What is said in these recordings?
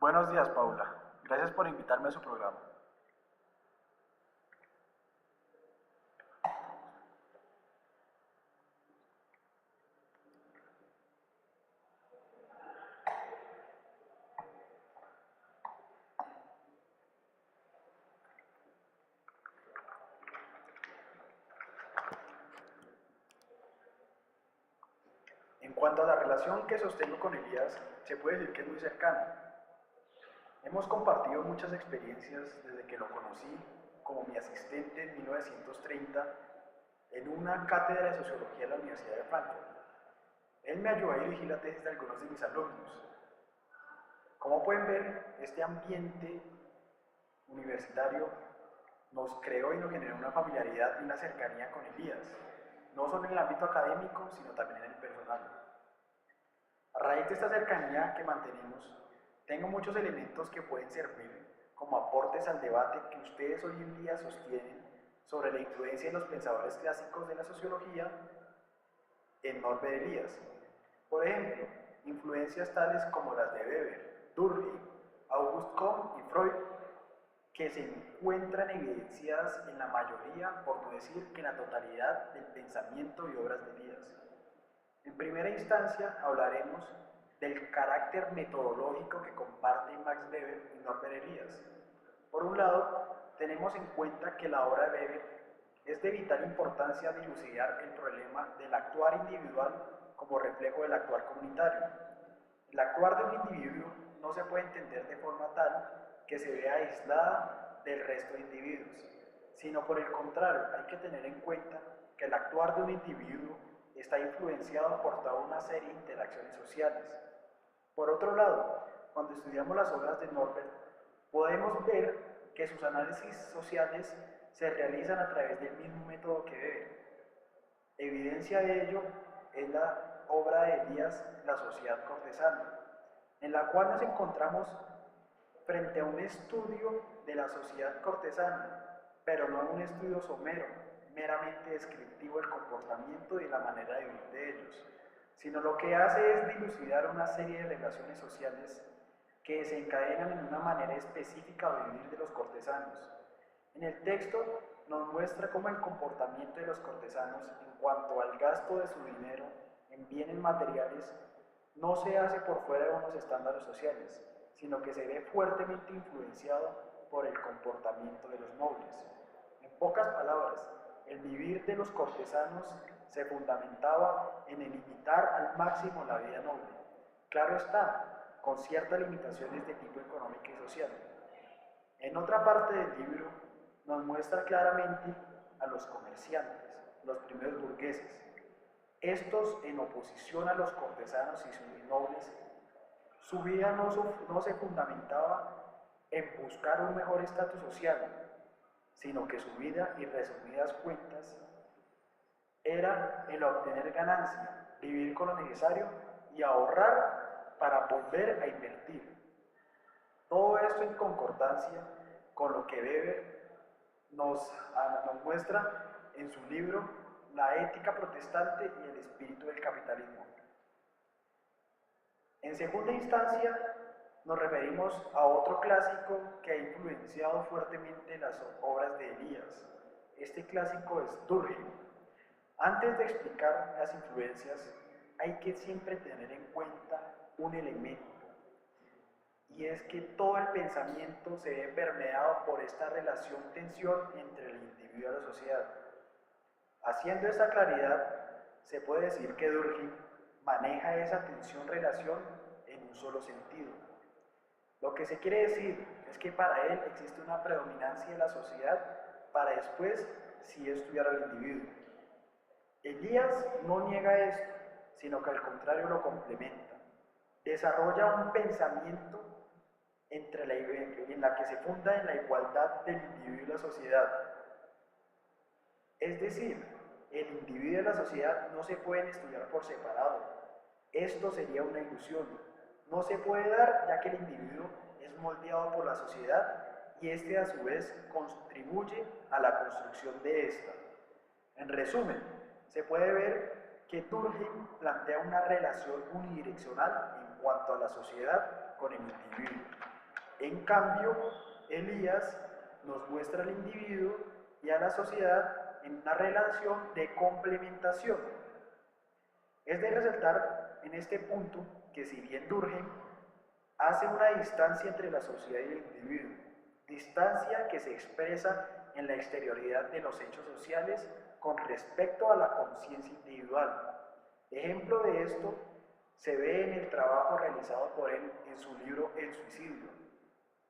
Buenos días, Paula. Gracias por invitarme a su programa. En cuanto a la relación que sostengo con Elías, se puede decir que es muy cercana. Hemos compartido muchas experiencias desde que lo conocí como mi asistente en 1930 en una cátedra de sociología en la Universidad de Frankfurt. Él me ayudó a dirigir la tesis de algunos de mis alumnos. Como pueden ver, este ambiente universitario nos creó y nos generó una familiaridad y una cercanía con Elías, no solo en el ámbito académico, sino también en el personal. A raíz de esta cercanía que mantenemos, tengo muchos elementos que pueden servir como aportes al debate que ustedes hoy en día sostienen sobre la influencia de los pensadores clásicos de la sociología en Norbert Elias. Por ejemplo, influencias tales como las de Weber, Durkheim, Auguste Comte y Freud, que se encuentran evidenciadas en la mayoría, por no decir que en la totalidad, del pensamiento y obras de Elías. En primera instancia hablaremos del carácter metodológico que comparten Max Weber y Norbert Elias. Por un lado, tenemos en cuenta que la obra de Weber es de vital importancia dilucidar el problema del actuar individual como reflejo del actuar comunitario. El actuar de un individuo no se puede entender de forma tal que se vea aislada del resto de individuos, sino por el contrario, hay que tener en cuenta que el actuar de un individuo está influenciado por toda una serie de interacciones sociales. Por otro lado, cuando estudiamos las obras de Norbert, podemos ver que sus análisis sociales se realizan a través del mismo método que Weber. Evidencia de ello es la obra de Elías, La sociedad cortesana, en la cual nos encontramos frente a un estudio de la sociedad cortesana, pero no un estudio somero, meramente descriptivo del comportamiento y la manera de vivir de ellos, sino lo que hace es dilucidar una serie de relaciones sociales que desencadenan en una manera específica de vivir de los cortesanos. En el texto nos muestra cómo el comportamiento de los cortesanos en cuanto al gasto de su dinero en bienes materiales no se hace por fuera de unos estándares sociales, sino que se ve fuertemente influenciado por el comportamiento de los nobles. En pocas palabras, el vivir de los cortesanos se fundamentaba en el limitar al máximo la vida noble. Claro está, con ciertas limitaciones de tipo económico y social. En otra parte del libro nos muestra claramente a los comerciantes, los primeros burgueses. Estos, en oposición a los cortesanos y sus nobles, su vida no se fundamentaba en buscar un mejor estatus social, sino que su vida, y resumidas cuentas, era el obtener ganancia, vivir con lo necesario y ahorrar para volver a invertir. Todo esto en concordancia con lo que Weber nos muestra en su libro La ética protestante y el espíritu del capitalismo. En segunda instancia, nos referimos a otro clásico que ha influenciado fuertemente las obras de Elías. Este clásico es Durkheim. Antes de explicar las influencias, hay que siempre tener en cuenta un elemento, y es que todo el pensamiento se ve permeado por esta relación-tensión entre el individuo y la sociedad. Haciendo esta claridad, se puede decir que Durkheim maneja esa tensión-relación en un solo sentido. Lo que se quiere decir es que para él existe una predominancia de la sociedad para después sí estudiar al individuo. Elías no niega esto, sino que al contrario lo complementa. Desarrolla un pensamiento en la que se funda en la igualdad del individuo y la sociedad. Es decir, el individuo y la sociedad no se pueden estudiar por separado. Esto sería una ilusión. No se puede dar ya que el individuo es moldeado por la sociedad y este a su vez contribuye a la construcción de esta. En resumen, se puede ver que Durkheim plantea una relación unidireccional en cuanto a la sociedad con el individuo. En cambio, Elías nos muestra al individuo y a la sociedad en una relación de complementación. Es de resaltar en este punto que si bien Durkheim hace una distancia entre la sociedad y el individuo, distancia que se expresa en la exterioridad de los hechos sociales con respecto a la conciencia individual. Ejemplo de esto se ve en el trabajo realizado por él en su libro El suicidio,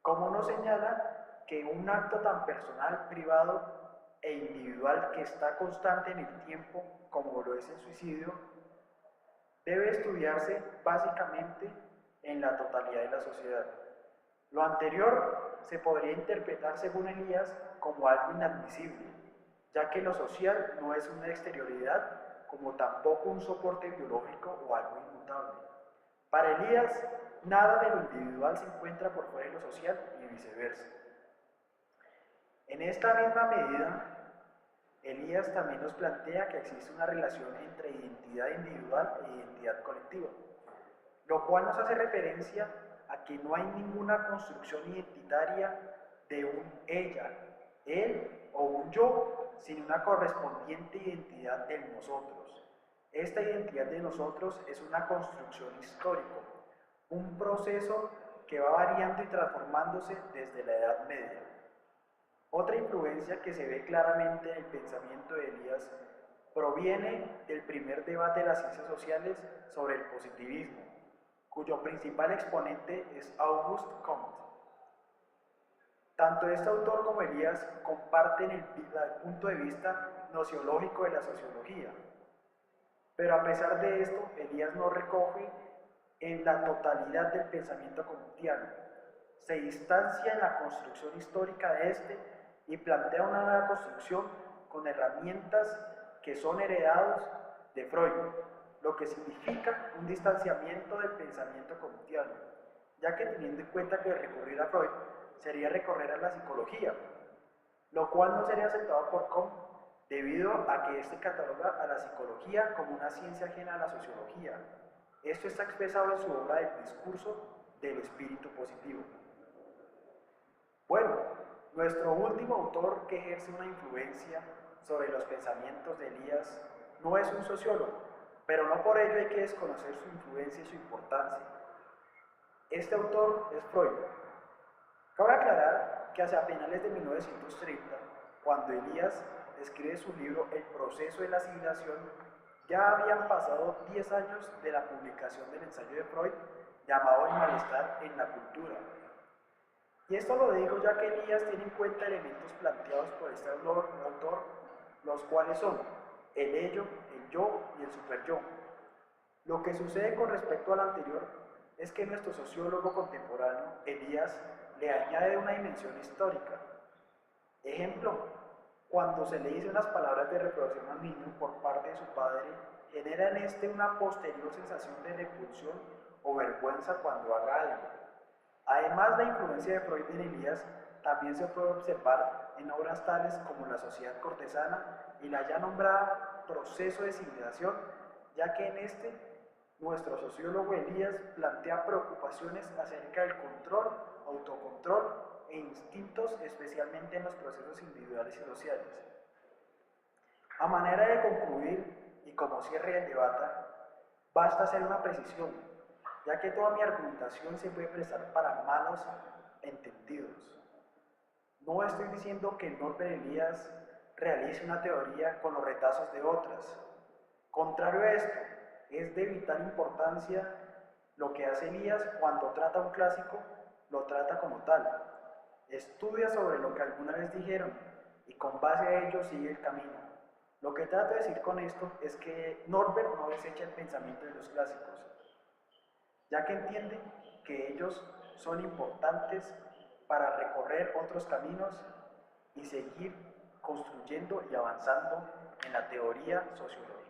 como nos señala que un acto tan personal, privado e individual que está constante en el tiempo como lo es el suicidio, debe estudiarse básicamente en la totalidad de la sociedad. Lo anterior se podría interpretar, según Elías, como algo inadmisible, ya que lo social no es una exterioridad, como tampoco un soporte biológico o algo inmutable. Para Elías, nada de lo individual se encuentra por fuera de lo social y viceversa. En esta misma medida, Elías también nos plantea que existe una relación entre identidad individual e identidad colectiva, lo cual nos hace referencia a que no hay ninguna construcción identitaria de un ella, él o un yo, sin una correspondiente identidad del nosotros. Esta identidad de nosotros es una construcción histórica, un proceso que va variando y transformándose desde la Edad Media. Otra influencia que se ve claramente en el pensamiento de Elías proviene del primer debate de las ciencias sociales sobre el positivismo, cuyo principal exponente es Auguste Comte. Tanto este autor como Elías comparten el punto de vista nociológico de la sociología, pero a pesar de esto, Elías no recoge en la totalidad del pensamiento comtiano. Se distancia en la construcción histórica de este y plantea una nueva construcción con herramientas que son heredados de Freud, lo que significa un distanciamiento del pensamiento comtiano, ya que teniendo en cuenta que recurrir a Freud sería recorrer a la psicología, lo cual no sería aceptado por Comte debido a que éste cataloga a la psicología como una ciencia ajena a la sociología. Esto está expresado en su obra del discurso del espíritu positivo. Bueno, nuestro último autor que ejerce una influencia sobre los pensamientos de Elías no es un sociólogo, pero no por ello hay que desconocer su influencia y su importancia. Este autor es Freud. Cabe aclarar que hacia finales de 1930, cuando Elías escribe su libro El proceso de la asimilación, ya habían pasado 10 años de la publicación del ensayo de Freud llamado El malestar en la cultura. Y esto lo digo ya que Elías tiene en cuenta elementos planteados por este autor, los cuales son el ello, el yo y el superyo. Lo que sucede con respecto al anterior es que nuestro sociólogo contemporáneo, Elías, le añade una dimensión histórica. Ejemplo, cuando se le dice unas palabras de reprobación al niño por parte de su padre, genera en este una posterior sensación de repulsión o vergüenza cuando haga algo. Además, la influencia de Freud en Elías también se puede observar en obras tales como La sociedad cortesana y la ya nombrada Proceso de civilización, ya que en este nuestro sociólogo Elías plantea preocupaciones acerca del control, autocontrol e instintos, especialmente en los procesos individuales y sociales. A manera de concluir y como cierre del debate, basta hacer una precisión, ya que toda mi argumentación se puede prestar para malos entendidos. No estoy diciendo que Norbert Elias realice una teoría con los retazos de otras. Contrario a esto, es de vital importancia lo que hace Elías cuando trata un clásico, lo trata como tal. Estudia sobre lo que alguna vez dijeron y con base a ello sigue el camino. Lo que trato de decir con esto es que Norbert no desecha el pensamiento de los clásicos, ya que entiende que ellos son importantes para recorrer otros caminos y seguir construyendo y avanzando en la teoría sociológica.